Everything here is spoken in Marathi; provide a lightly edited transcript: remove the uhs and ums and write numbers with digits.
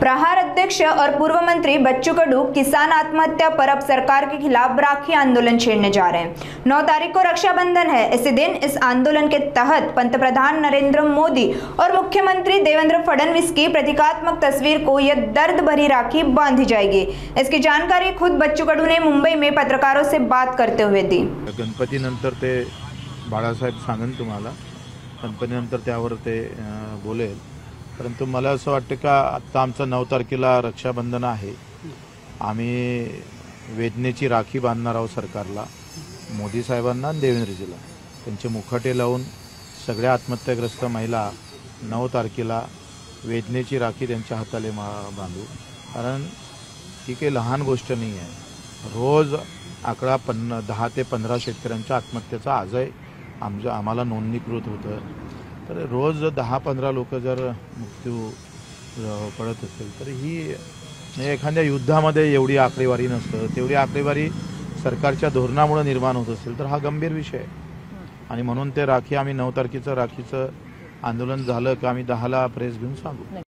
प्रहार अध्यक्ष और पूर्व मंत्री बच्चू कडू किसान आत्महत्या पर अब सरकार के खिलाफ राखी आंदोलन छेड़ने जा रहे हैं। 9 तारीख को रक्षाबंधन है। इसी दिन इस आंदोलन के तहत पंतप्रधान नरेंद्र मोदी और मुख्यमंत्री देवेंद्र फडणवीस की प्रतीकात्मक तस्वीर को यह दर्द भरी राखी बांधी जाएगी। इसकी जानकारी खुद बच्चू कडू ने मुंबई में पत्रकारों से बात करते हुए दी। गणपती नंतर ते बाळासाहेब सांगन तुम्हाला, गणपती नंतर त्यावर ते बोलेल। परंतु मला असं वाटतं का आता आमचं 9 तारखेला रक्षाबंधन आहे। आम्ही वेदनेची राखी बांधणार आहोत सरकारला, मोदी साहेबांना आणि देवेंद्रजीला। त्यांचे मुखवटे लावून सगळ्या आत्महत्याग्रस्त महिला 9 तारखेला वेदनेची राखी त्यांच्या हाताले बांधू। कारण ही काही लहान गोष्ट नाही आहे। रोज आकडा 10 ते 15 शेतकऱ्यांच्या आत्महत्येचा आजही आम्हाला नोंदणीकृत होतं। तर रोज 10-15 लोक जर मृत्यू पडत असेल तर ही एखाद्या युद्धामध्ये एवढी आकडेवारी नसतं, तेवढी आकडेवारी सरकारच्या धोरणामुळे निर्माण होत असेल तर हा गंभीर विषय आहे। आणि म्हणून ते राखी आम्ही 9 तारखेचं राखीचं आंदोलन झालं की आम्ही 10ला प्रेस घेऊन सांगू।